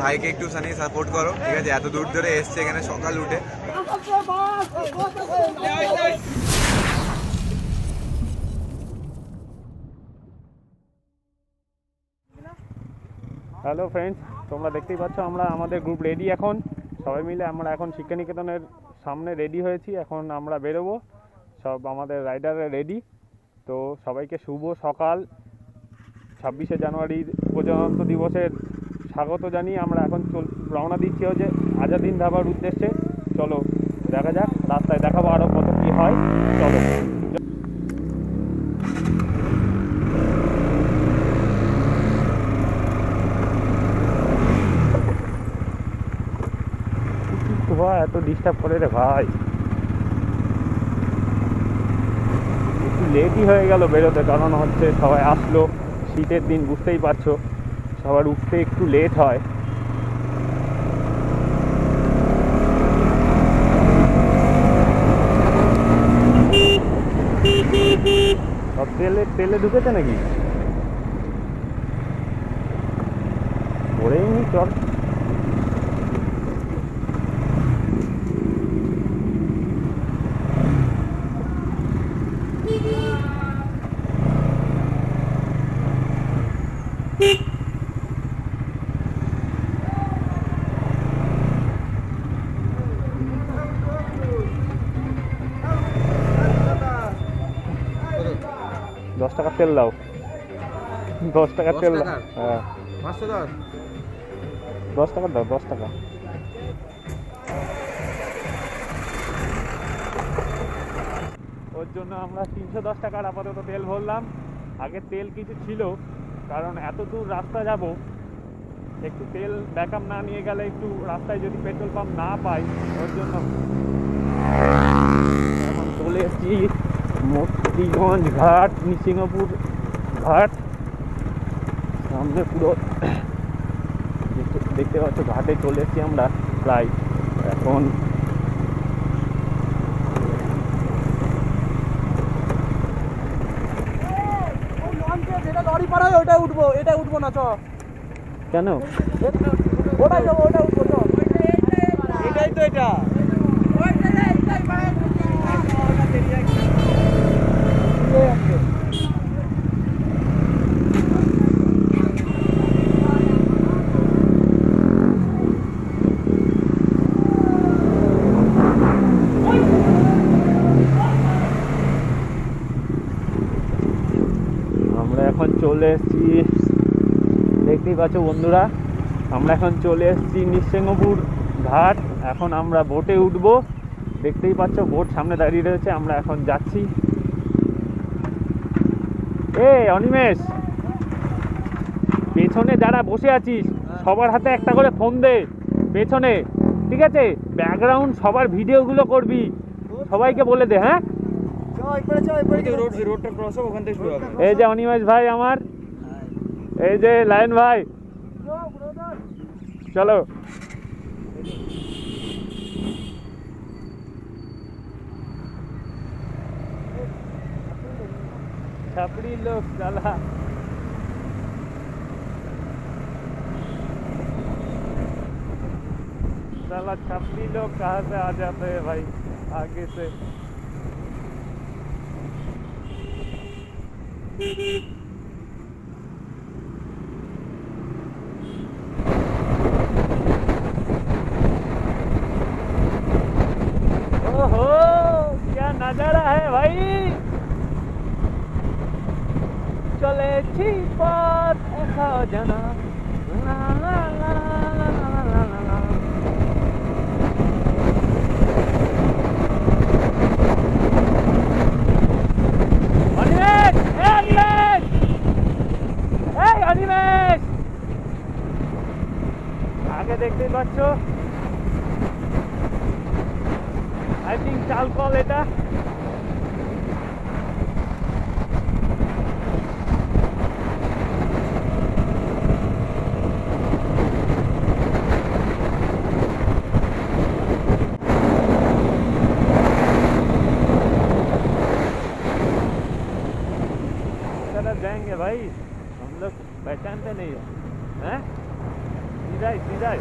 ভাইকে একটুখানি সাপোর্ট করো, ঠিক আছে? এত দূর ধরে এসছে এখানে সকাল উঠে। হ্যালো ফ্রেন্ডস, তোমরা দেখতেই পাচ্ছ আমরা আমাদের গ্রুপ রেডি। এখন সবাই মিলে আমরা এখন শিক্ষানিকেতনের সামনে রেডি হয়েছি। এখন আমরা বেরোবো, সব আমাদের রাইডাররা রেডি। তো সবাইকে শুভ সকাল 26শে জানুয়ারির প্রজাতন্ত্র দিবসের স্বাগত জানিয়ে আমরা এখন রওনা দিচ্ছি হচ্ছে আজাদিন ধাবার উদ্দেশ্যে। চলো দেখা যাক, রাস্তায় দেখাবো আরও কত কী হয়। চলো। এত ডিস্টার্ব করে রে ভাই, একটু লেটই হয়ে গেল বেরোতে, কারণ হচ্ছে সবাই আসলো শীতের দিন, বুঝতেই পারছো সবার উঠতে একটু লেট হয়। সব তেলে ঢুকেছে নাকি? পড়েই নি, চল। টাকা তেল দাও, 10 টাকা তেল দাও। হ্যাঁ 10 টাকা দাও, 10 টাকা। ওর জন্য আমরা 310 টাকার আপাতত তেল ভরলাম। আগে তেল কিছু ছিল, কারণ এত দূর রাস্তা যাব, একটু তেল ব্যাকআপ না নিয়ে গেলে একটু রাস্তায় যদি পেট্রোল পাম্প না পাই, ওর জন্য এখন চলে এসেছি মতিগঞ্জ ঘাট, নৃসিংহপুর ঘাট সামনে। পুরো দেখতে পাচ্ছ ঘাটে চলে এসেছি আমরা প্রায়। এখন লরি পাড়ায় ওটা উঠবো, এটা উঠবো না। চ কেন? ওটাই যাবো, ওটা উঠবো। চ এটাই তো, এটা আমরা এখন চলে এসেছি, দেখতেই পাচ্ছ বন্ধুরা, আমরা এখন চলে এসেছি নৃসিংহপুর ঘাট। এখন আমরা বোটে উঠবো, দেখতেই পাচ্ছ বোট সামনে দাঁড়িয়ে রয়েছে। আমরা এখন যাচ্ছি। অনিমেষ, পেছনে যারা বসে আছিস সবার হাতে একটা করে ফোন দে পেছনে, ঠিক আছে? ব্যাকগ্রাউন্ড সবার ভিডিওগুলো করবি, সবাইকে বলে দে। হ্যাঁ, এই যে অনিমেষ ভাই আমার, এই যে লায়ন ভাই, চলো। छपरी लोग चला, साला छपरी लोग कहाँ से आ जाते हैं भाई आगे से। ओहो क्या नजारा है भाई, चले पथ एका जना ला ला ला ला ला ला ला ला। অনিমেষ, আগে দেখতেই পাচ্ছ, আই থিঙ্ক চালকল এটা। जाएंगे भाई, हम लोग पहचानते नहीं है, हैं? যাই।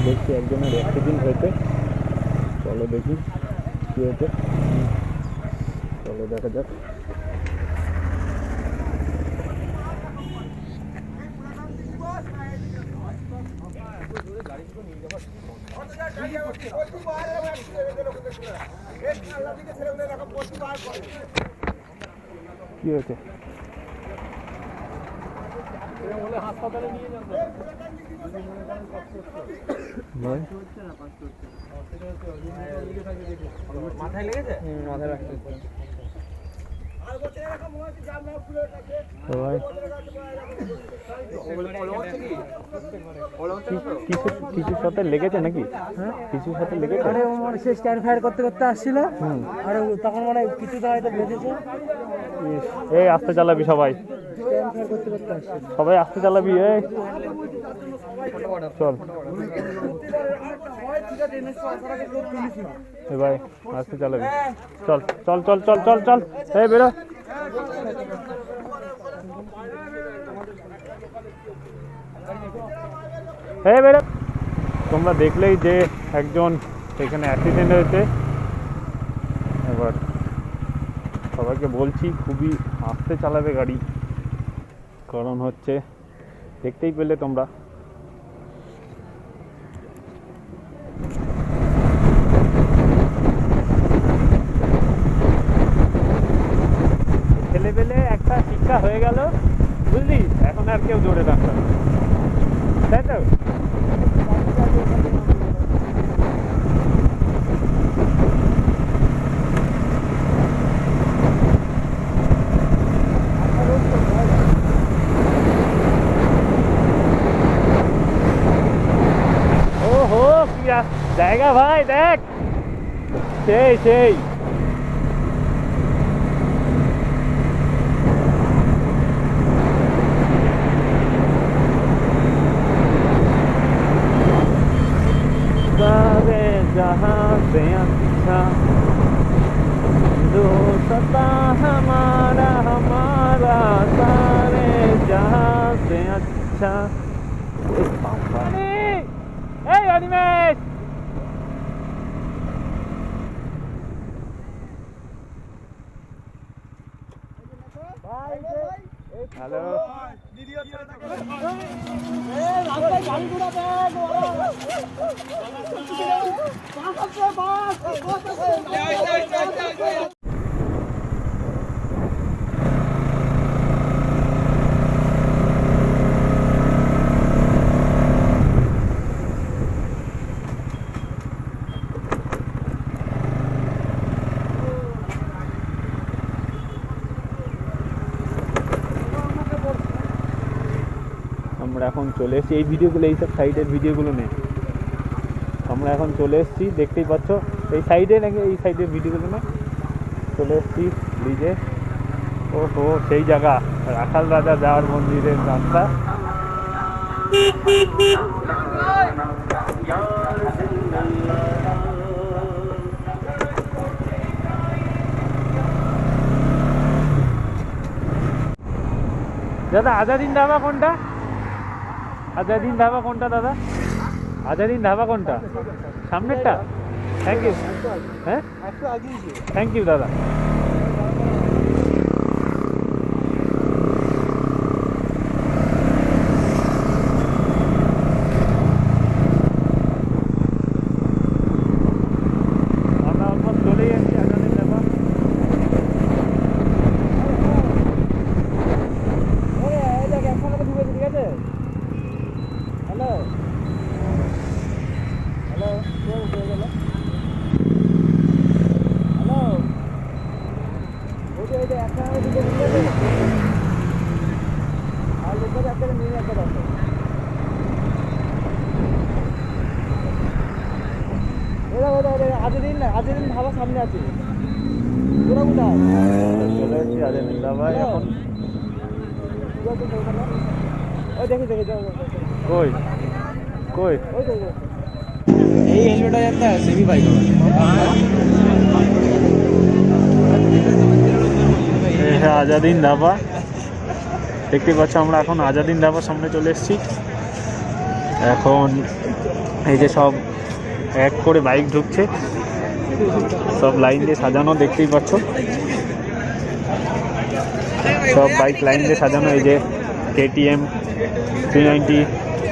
দেখছি একজনের অ্যাক্সিডেন্ট হয়েছে, চলো দেখি কি হয়েছে, চলো দেখা যাক। কি হয়েছে? হাসপাতালে নিয়ে যাবে। মাথায় লেগেছে? মাথায় রাখতে কিছুর সাথে লেগেছে নাকি? কিছুর সাথে লেগেছে? আরে ও মানে সে স্ট্যান্ড ফায়ার করতে করতে আসছিল, আর তখন মানে কিছুটা হয়তো বেঁচেছে। এই আস্তে চালাবি সবাই, স্ট্যান্ড ফায়ার করতে করতে আসছিল সবাই আস্তে চালাবি। এই চল এ ভাই আস্তে চালাবি, চল চল চল চল চল চল। এই বেরো, এই বেরো। তোমরা দেখলেই যে একজন এখানে অ্যাক্সিডেন্ট হয়েছে। এবার সবাইকে বলছি খুবই আস্তে চালাবে গাড়ি, কারণ হচ্ছে দেখতেই পেলে তোমরা ছেলে পেলে একটা শিক্ষা হয়ে গেল, বুঝলি? এখন আর কেউ জোরে থাকবে না, তাই তো? জায়গা ভাই দেখ, সেই সেই सारे जहां से अच्छा दोस्ता हमारा हमारा सारे जहां से अच्छा। Hey Animesh! Hello. আমরা এখন চলে এসেছি এই ভিডিওগুলো, এইসব সাইডের ভিডিওগুলো নেই, আমরা এখন চলে এসেছি দেখতেই পাচ্ছ এই সাইডে নাকি এই সাইডের ভিডিওগুলো নেই, চলে এসেছি ব্রিজে। ও হো সেই জায়গা রাখাল রাজা যাওয়ার মন্দিরের রাস্তা। দাদা আজাদিন ধাবা কোনটা? আজাদিন ধাবা কোনটা দাদা? আজাদিন ধাবা কোনটা? সামনেরটা? Thank you. হ্যাঁ থ্যাংক ইউ দাদা। আমরা অলমোস্ট চলেই এসেছি আজাদিন ধাবা। ঠিক আছে, হ্যালো হ্যালো হ্যালো ওইটা ওইটা একটা দিকে নিয়ে যাবে আর লোকের একটা নিয়ে একটা দাও। ওরা ওরা ওরা আজদিন ধাবা সামনে আছে। ওরা কোথায়? চলে এসেছি আজদিন ধাবা এখন। ওই দেখি দেখি কই কই ওই দেখো এই হেলমেটটা একটা সেমি বাইক আজাদিন ধাবা দেখতে পাচ্ছ। আমরা এখন আজাদিন ধাবার সামনে চলে এসেছি। এখন এই যে সব এক করে বাইক ঢুকছে, সব লাইন দিয়ে সাজানো দেখতেই পাচ্ছ, সব বাইক লাইন দিয়ে সাজানো। এই যে KTM 390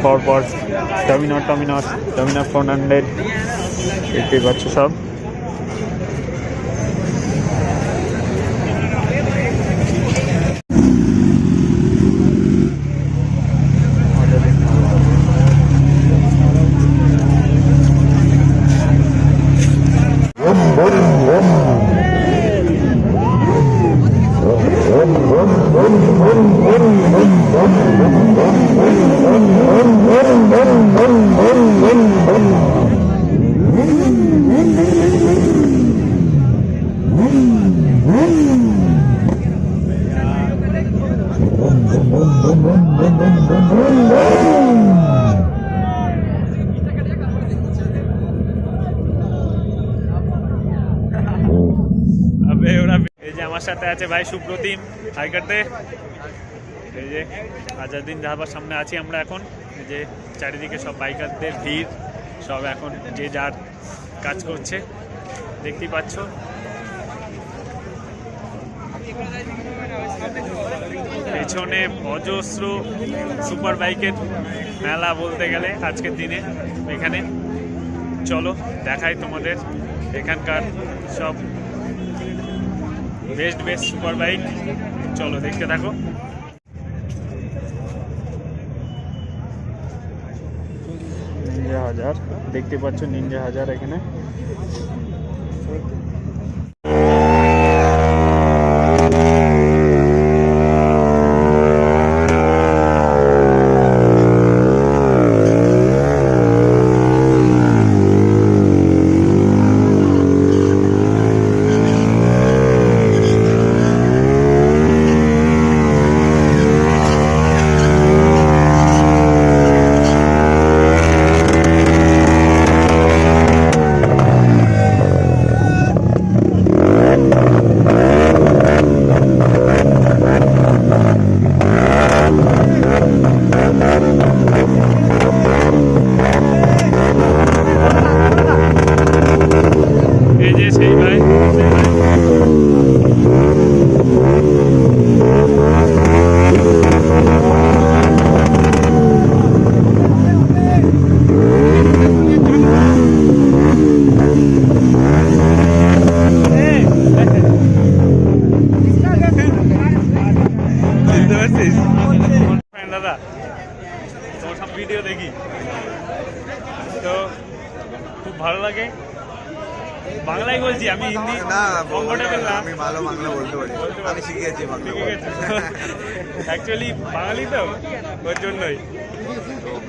পরপর, ডমিনার 400 দেখতেই পাচ্ছ সব। এই যে আমার সাথে আছে ভাই সুপ্রতিম, হাই করতে। এই যে আজাদিন ধাবার সামনে আছি আমরা এখন। এই যে চারিদিকে সব বাইকারদের ভিড়, সব এখন যে যার কাজ করছে দেখতেই পাচ্ছ। পেছনে অজস্র সুপার বাইকের মেলা বলতে গেলে আজকের দিনে এখানে। চলো দেখাই তোমাদের এখানকার সব বেস্ট সুপার বাইক, চলো দেখতে থাকো। নিনজা হাজার দেখতে পাচ্ছ, নিনজা হাজার এখানে। ভিডিও দেখি, তো খুব ভালো লাগে। বাংলাই বলছি আমি, হিন্দি না কমফোর্টেবল না। আমি ভালো বাংলা বলতে পারি, আমি শিখে গেছি বাংলা বলতে। অ্যাকচুয়ালি বাঙালি তো, ওর জন্যই।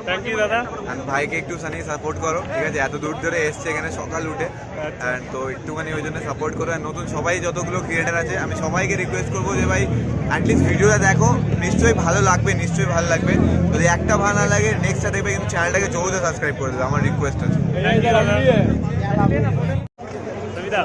থ্যাংক ইউ দাদা। অ্যান্ড ভাইকে একটুখানি সাপোর্ট করো, ঠিক আছে? এত দূর ধরে এসছে এখানে সকাল উঠে, অ্যান্ড তো একটুখানি ওই জন্য সাপোর্ট করো। আর নতুন সবাই যতগুলো ক্রিয়েটার আছে আমি সবাইকে রিকোয়েস্ট করবো যে ভাই অ্যাটলিস্ট ভিডিওটা দেখো, নিশ্চয়ই ভালো লাগবে, নিশ্চয়ই ভালো লাগবে। যদি একটা ভালো না লাগে নেক্সটটা দেখবে, কিন্তু চ্যানেলটাকে জোরে সাবস্ক্রাইব করে দেবে, আমার রিকোয়েস্ট আছে। সবিতা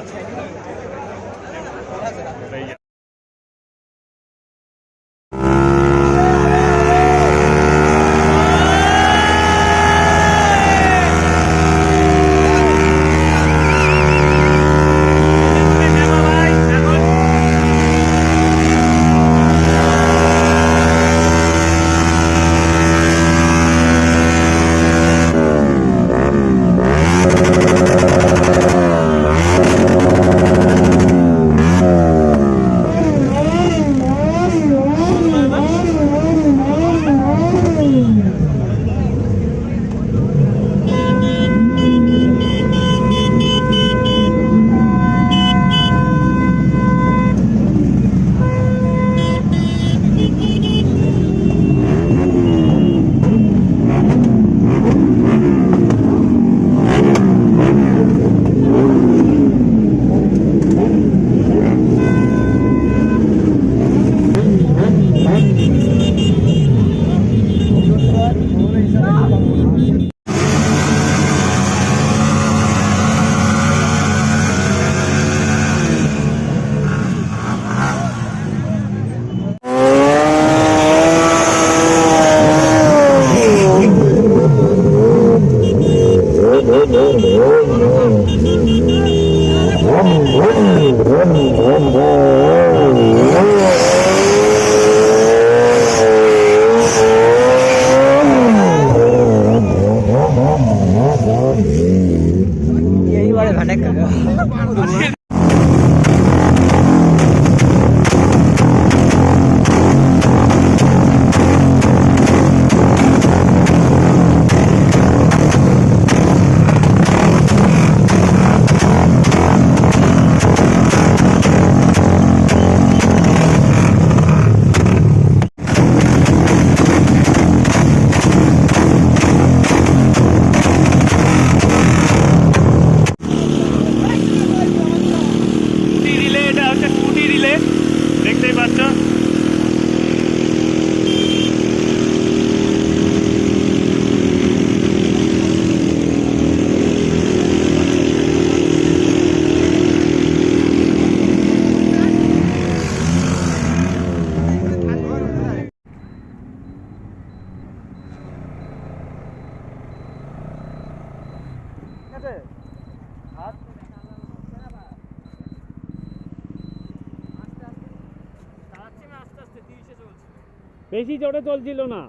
বেশি জোরে চলছিল না।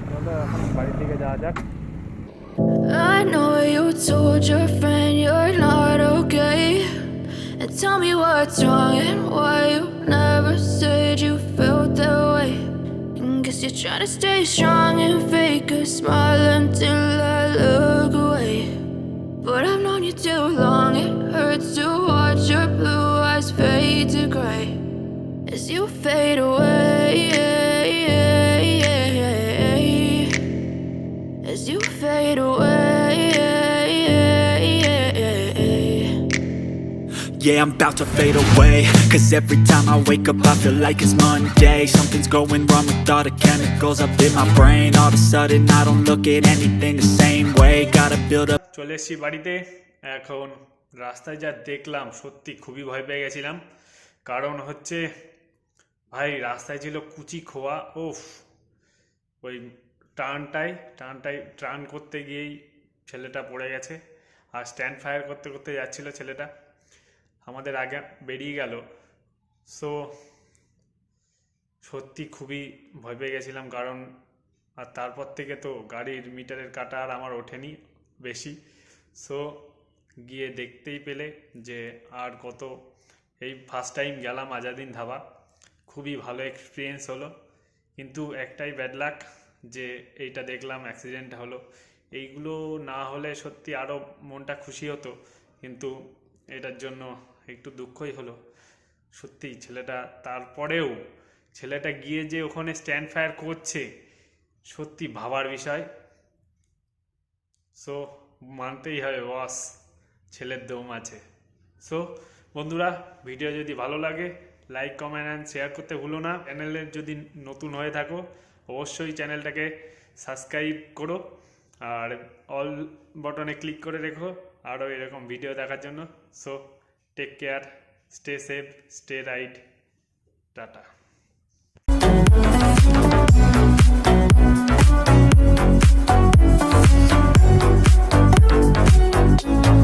এখন বাড়ির দিকে যাওয়া যাক। I know you told your friend you're not okay, and tell me what's wrong and why you never said you felt that way. And guess you're trying to stay strong and fake a smile until I look away. But I've known you too long, it hurts to watch your blue eyes fade to gray as you fade away, as you fade away. Yeah, I'm about to fade away, 'cause every time I wake up I feel like it's Monday. Something's going wrong with all the chemicals up in my brain. All of a sudden I don't look at anything the same way. Gotta build up. চলে এসেছি বাড়িতে। এখন রাস্তায় যা দেখলাম সত্যি খুবই ভয় পেয়ে গেছিলাম। কারণ হচ্ছে ভাই রাস্তায় ছিল কুচি খোয়া, ওফ, ওই টার্ন করতে গিয়েই ছেলেটা পড়ে গেছে। আর স্ট্যান্ড ফায়ার করতে করতে যাচ্ছিল ছেলেটা, আমাদের আগে বেরিয়ে গেল। সো সত্যি খুবই ভয় পেয়ে গেছিলাম। কারণ আর তারপর থেকে তো গাড়ির মিটারের কাটা আর আমার ওঠেনি বেশি। সো গিয়ে দেখতেই পেলে যে আর কত, এই ফার্স্ট টাইম গেলাম আজাদিন ধাবা, খুবই ভালো এক্সপিরিয়েন্স হলো। কিন্তু একটাই ব্যাড লাক যে এইটা দেখলাম অ্যাক্সিডেন্ট হলো। এইগুলো না হলে সত্যি আরও মনটা খুশি হতো, কিন্তু এটার জন্য একটু দুঃখই হলো সত্যি। ছেলেটা তারপরেও ছেলেটা গিয়ে যে ওখানে স্ট্যান্ড ফায়ার করছে সত্যি ভাবার বিষয়। সো মানতেই হবে বস, ছেলের দম আছে। সো বন্ধুরা, ভিডিও যদি ভালো লাগে লাইক কমেন্ট অ্যান্ড শেয়ার করতে ভুলো না। চ্যানেলে যদি নতুন হয়ে থাকো অবশ্যই চ্যানেলটাকে সাবস্ক্রাইব করো আর অল বটনে ক্লিক করে রেখো আরও এরকম ভিডিও দেখার জন্য। So take care, stay safe, stay ride, tata.